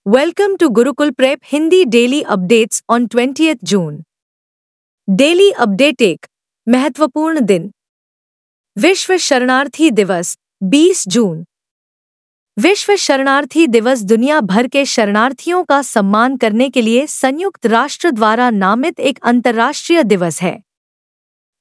Welcome to Gurukul Prep Hindi Daily Updates on 20th June. Daily update एक महत्वपूर्ण दिन। विश्व शरणार्थी दिवस 20 जून। विश्व शरणार्थी दिवस दुनिया भर के शरणार्थियों का सम्मान करने के लिए संयुक्त राष्ट्र द्वारा नामित एक अंतर्राष्ट्रीय दिवस है।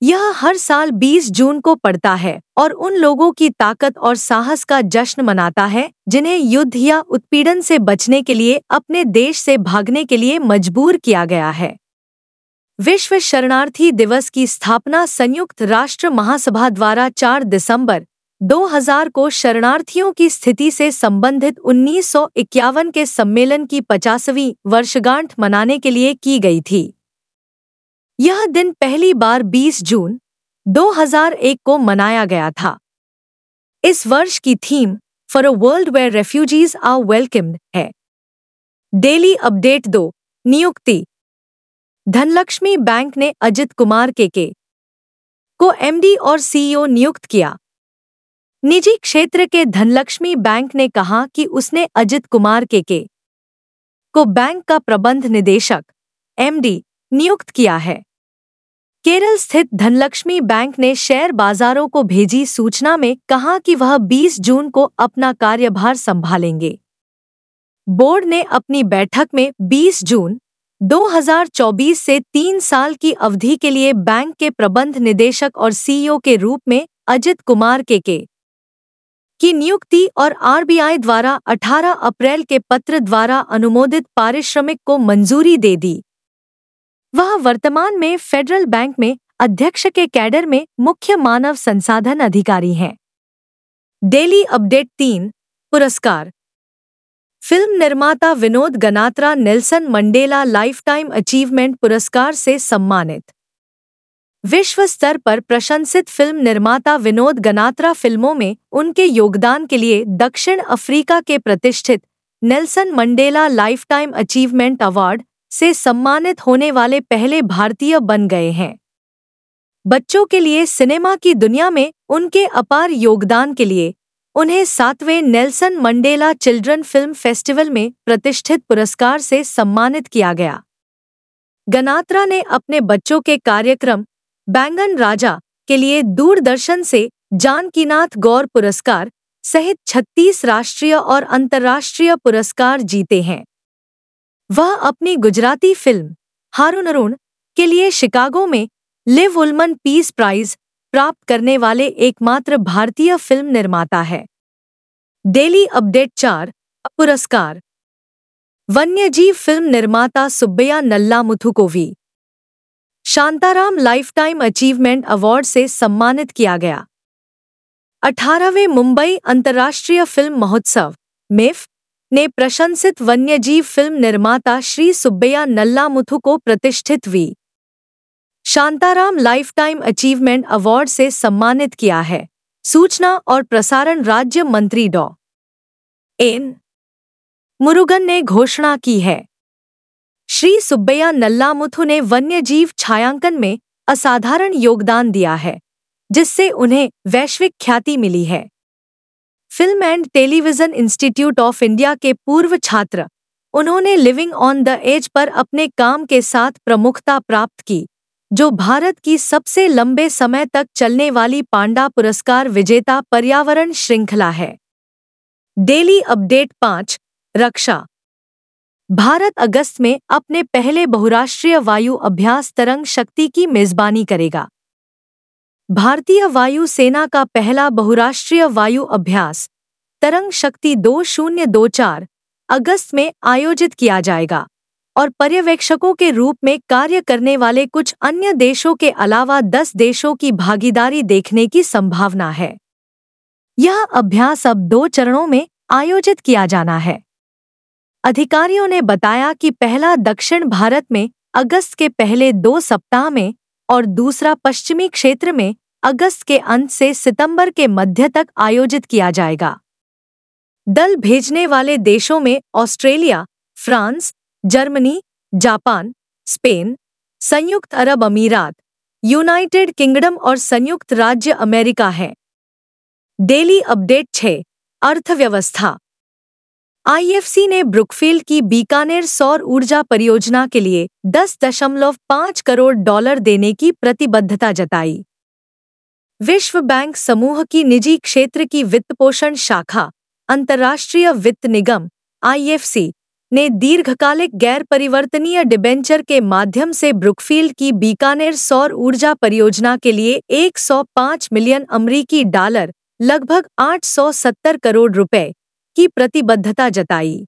यह हर साल 20 जून को पड़ता है और उन लोगों की ताकत और साहस का जश्न मनाता है जिन्हें युद्ध या उत्पीड़न से बचने के लिए अपने देश से भागने के लिए मजबूर किया गया है। विश्व शरणार्थी दिवस की स्थापना संयुक्त राष्ट्र महासभा द्वारा 4 दिसंबर 2000 को शरणार्थियों की स्थिति से संबंधित 1951 के सम्मेलन की 50वीं वर्षगांठ मनाने के लिए की गई थी। यह दिन पहली बार 20 जून 2001 को मनाया गया था। इस वर्ष की theme for a world where refugees are welcomed है। डेली अपडेट 2 नियुक्ति। धनलक्ष्मी बैंक ने अजित कुमार के को एमडी और सीईओ नियुक्त किया। निजी क्षेत्र के धनलक्ष्मी बैंक ने कहा कि उसने अजित कुमार के को बैंक का प्रबंध निदेशक एमडी नियुक्त किया है। केरल स्थित धनलक्ष्मी बैंक ने शेयर बाजारों को भेजी सूचना में कहा कि वह 20 जून को अपना कार्यभार संभालेंगे। बोर्ड ने अपनी बैठक में 20 जून 2024 से 3 साल की अवधि के लिए बैंक के प्रबंध निदेशक और सीईओ के रूप में अजित कुमार के की नियुक्ति और आरबीआई द्वारा 18 अप्रैल के पत्र द्वारा अनुमोदित पारिश्रमिक को मंजूरी दे दी। वह वर्तमान में फेडरल बैंक में अध्यक्ष के कैडर में मुख्य मानव संसाधन अधिकारी हैं। डेली अपडेट 3 पुरस्कार। फिल्म निर्माता Vinod Ganatra Nelson Mandela lifetime achievement पुरस्कार से सम्मानित। विश्व स्तर पर प्रशंसित फिल्म निर्माता विनोद गनात्रा फिल्मों में उनके योगदान के लिए दक्षिण अफ्रीका के प्रतिष्ठित Nelson Mandela lifetime achievement award से सम्मानित होने वाले पहले भारतीय बन गए हैं। बच्चों के लिए सिनेमा की दुनिया में उनके अपार योगदान के लिए उन्हें 7वें Nelson Mandela children film festival में प्रतिष्ठित पुरस्कार से सम्मानित किया गया। गनात्रा ने अपने बच्चों के कार्यक्रम बैंगन राजा के लिए दूरदर्शन से जानकीनाथ गौर पुरस्कार सहित 36 राष्ट्रीय और अंतर्राष्ट्रीय पुरस्कार जीते हैं। वह अपनी गुजराती फिल्म हारूनरुण के लिए शिकागो में लिव उलमन पीस प्राइज प्राप्त करने वाले एकमात्र भारतीय फिल्म निर्माता है। डेली अपडेट 4 पुरस्कार। वन्यजीव फिल्म निर्माता सुब्बैया नल्लामुथु को V Shantaram lifetime achievement award से सम्मानित किया गया। 18वें मुंबई अंतर्राष्ट्रीय फिल्म महोत्सव मिफ ने प्रशंसित वन्यजीव फिल्म निर्माता श्री सुब्बैया नल्लामुथु को प्रतिष्ठित V Shantaram lifetime achievement award से सम्मानित किया है। सूचना और प्रसारण राज्य मंत्री डॉ एन मुरुगन ने घोषणा की है। श्री सुब्बैया नल्लामुथु ने वन्यजीव छायांकन में असाधारण योगदान दिया है, जिससे उन्हें वैश्विक ख्याति मिली है। Film and television institute of India के पूर्व छात्र, उन्होंने living on the as per अपने काम के साथ प्रमुखता प्राप्त की, जो भारत की सबसे लंबे समय तक चलने वाली पांडा पुरस्कार विजेता पर्यावरण श्रृंखला है। डेली अपडेट 5 रक्षा। भारत अगस्त में अपने पहले बहुराष्ट्रीय वायु अभ्यास तरंग शक्ति की मेजबानी करेगा। भारतीय वायु सेना का पहला बहुराष्ट्रीय वायु अभ्यास तरंग शक्ति 2024 अगस्त में आयोजित किया जाएगा और पर्यवेक्षकों के रूप में कार्य करने वाले कुछ अन्य देशों के अलावा 10 देशों की भागीदारी देखने की संभावना है। यह अभ्यास अब 2 चरणों में आयोजित किया जाना है। अधिकारियों ने बताया कि पहला दक्षिण भारत में अगस्त के पहले 2 सप्ताह में और दूसरा पश्चिमी क्षेत्र में अगस्त के अंत से सितंबर के मध्य तक आयोजित किया जाएगा। दल भेजने वाले देशों में Australia, France, Germany, Japan, Spain, संयुक्त अरब अमीरात, यूनाइटेड किंगडम और संयुक्त राज्य अमेरिका हैं। डेली अपडेट 6 अर्थव्यवस्था। आईएफसी ने ब्रुकफील्ड की बीकानेर सौर ऊर्जा परियोजना के लिए $10.5 करोड़ देने की प्रतिबद्धता जताई। विश्व बैंक समूह की निजी क्षेत्र की वित्तपोषण शाखा अंतर्राष्ट्रीय वित्त निगम आईएफसी ने दीर्घकालिक गैर परिवर्तनीय डिबेंचर के माध्यम से ब्रुकफील्ड की बीकानेर सौर ऊर्जा परियोजना के लिए $105 मिलियन लगभग 870 करोड़ रुपए की प्रतिबद्धता जताई।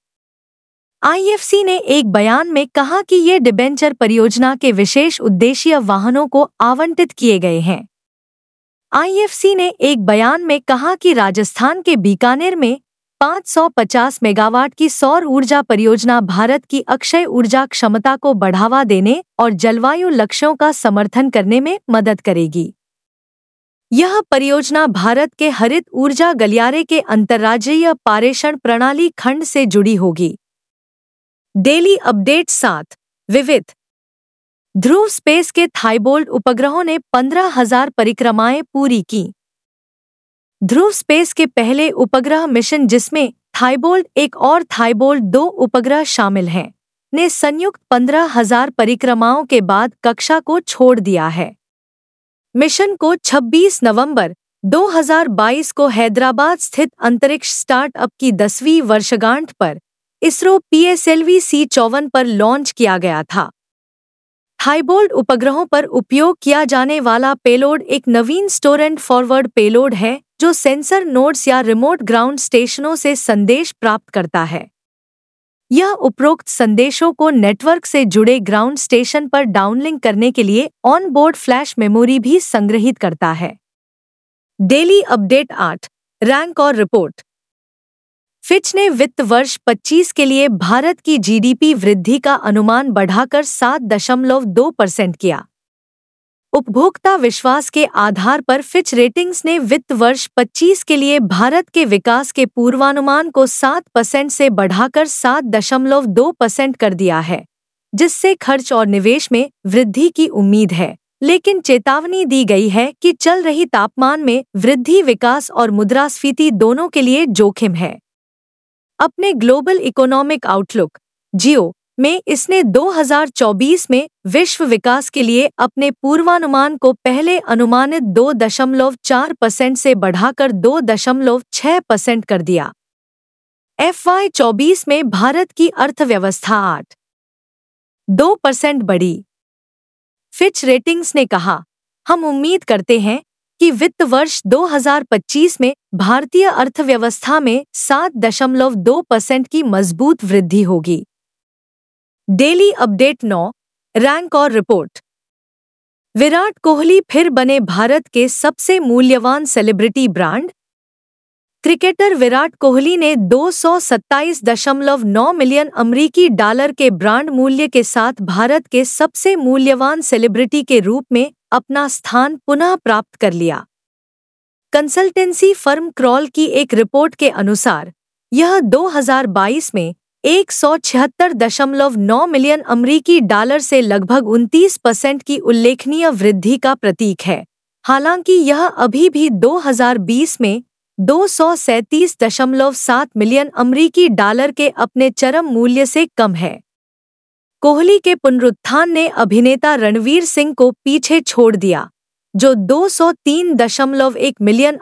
आईएफसी ने एक बयान में कहा कि ये डिबेंचर परियोजना के विशेष उद्देश्य वाहनों को आवंटित किए गए हैं। आईएफसी ने एक बयान में कहा कि राजस्थान के बीकानेर में 550 मेगावाट की सौर ऊर्जा परियोजना भारत की अक्षय ऊर्जा क्षमता को बढ़ावा देने और जलवायु लक्ष्यों का समर्थन करने में मदद करेगी। यह परियोजना भारत के हरित ऊर्जा गलियारे के अंतर्राज्यीय पारेषण प्रणाली खंड से जुड़ी होगी। डेली अपडेट 7 विविध ध्रुव स्पेस के थाईबोल्ट उपग्रहों ने 15,000 परिक्रमाएं पूरी की। ध्रुव स्पेस के पहले उपग्रह मिशन, जिसमें थाईबोल्ट 1 और थाईबोल्ट 2 उपग्रह शामिल हैं, ने संयुक्त 15,000 परिक्रमाओं के बाद कक्षा को छोड़ दिया है। मिशन को 26 नवंबर 2022 को हैदराबाद स्थित अंतरिक्ष स्टार्टअप की 10वीं वर्षगांठ पर इसरो PSLV C-54 पर लॉन्च किया गया था। थाईबोल्ट उपग्रहों पर उपयोग किया जाने वाला पेलोड एक नवीन स्टोर एंड फॉरवर्ड पेलोड है, जो सेंसर नोड्स या रिमोट ग्राउंड स्टेशनों से संदेश प्राप्त करता है। यह उपरोक्त संदेशों को नेटवर्क से जुड़े ग्राउंड स्टेशन पर डाउनलिंक करने के लिए ऑन बोर्ड फ्लैश मेमोरी भी संग्रहित करता है। डेली अपडेट 8 रैंक और रिपोर्ट। फिच ने वित्त वर्ष 25 के लिए भारत की जीडीपी वृद्धि का अनुमान बढ़ाकर 7.2% किया। उपभोक्ता विश्वास के आधार पर फिच रेटिंग्स ने वित्त वर्ष 25 के लिए भारत के विकास के पूर्वानुमान को 7% से बढ़ाकर 7.2% कर दिया है, जिससे खर्च और निवेश में वृद्धि की उम्मीद है, लेकिन चेतावनी दी गई है कि चल रही तापमान में वृद्धि विकास और मुद्रास्फीति दोनों के लिए जोखिम है। अपने ग्लोबल इकोनॉमिक आउटलुक जियो में इसने 2024 में विश्व विकास के लिए अपने पूर्वानुमान को पहले अनुमानित 2.4% से बढ़ाकर 2.6% कर दिया। FY24 में भारत की अर्थव्यवस्था 8.2% बढ़ी। फिच रेटिंग्स ने कहा, हम उम्मीद करते हैं कि वित्त वर्ष 2025 में भारतीय अर्थव्यवस्था में 7.2% की मजबूत वृद्धि होगी। डेली अपडेट 9 रैंक और रिपोर्ट। विराट कोहली फिर बने भारत के सबसे मूल्यवान celebrity brand. Cricketer Virat Kohli ने $227.9 मिलियन के ब्रांड मूल्य के साथ भारत के सबसे मूल्यवान सेलिब्रिटी के रूप में अपना स्थान पुनः प्राप्त कर लिया। कंसल्टेंसी फर्म क्रॉल की एक रिपोर्ट के अनुसार यह 2022 में $176.9 मिलियन से लगभग 29% की उल्लेखनीय वृद्धि का प्रतीक है। हालांकि यह अभी भी 2020 में $237.7 मिलियन के अपने चरम मूल्य से कम है। कोहली के पुनरुत्थान ने अभिनेता रणवीर सिंह को पीछे छोड़ दिया, जो $203.1 मिलियन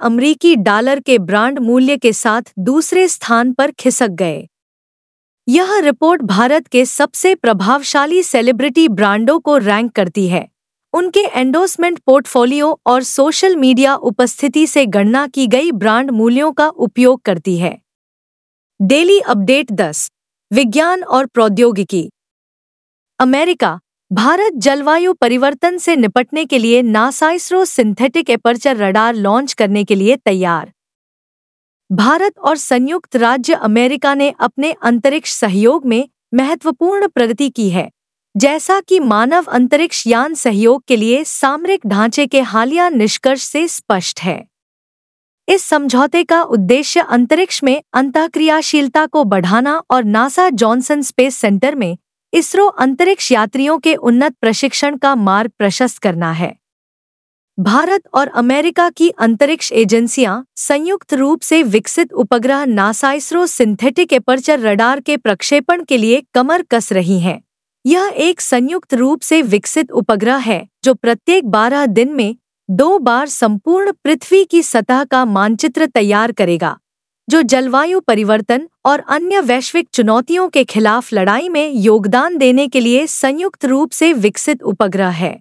के ब्रांड मूल्य के साथ दूसरे स्थान पर खिसक गए। यह रिपोर्ट भारत के सबसे प्रभावशाली सेलिब्रिटी ब्रांडों को रैंक करती है, उनके एंडोर्समेंट पोर्टफोलियो और सोशल मीडिया उपस्थिति से गणना की गई ब्रांड मूल्यों का उपयोग करती है। डेली अपडेट 10 विज्ञान और प्रौद्योगिकी। अमेरिका, भारत जलवायु परिवर्तन से निपटने के लिए NASA ISRO synthetic aperture radar launch करने के लिए तैयार। भारत और संयुक्त राज्य अमेरिका ने अपने अंतरिक्ष सहयोग में महत्वपूर्ण प्रगति की है, जैसा कि मानव अंतरिक्ष यान सहयोग के लिए सामरिक ढांचे के हालिया निष्कर्ष से स्पष्ट है। इस समझौते का उद्देश्य अंतरिक्ष में अंतःक्रियाशीलता को बढ़ाना और नासा जॉनसन स्पेस सेंटर में इसरो अंतरिक्ष यात्रियों के उन्नत प्रशिक्षण का मार्ग प्रशस्त करना है। भारत और अमेरिका की अंतरिक्ष एजेंसियां संयुक्त रूप से विकसित उपग्रह NASA ISRO synthetic aperture radar के प्रक्षेपण के लिए कमर कस रही हैं। यह एक संयुक्त रूप से विकसित उपग्रह है जो प्रत्येक 12 दिन में 2 बार संपूर्ण पृथ्वी की सतह का मानचित्र तैयार करेगा, जो जलवायु परिवर्तन और अन्य वैश्विक चुनौतियों के खिलाफ लड़ाई में योगदान देने के लिए संयुक्त रूप से विकसित उपग्रह है।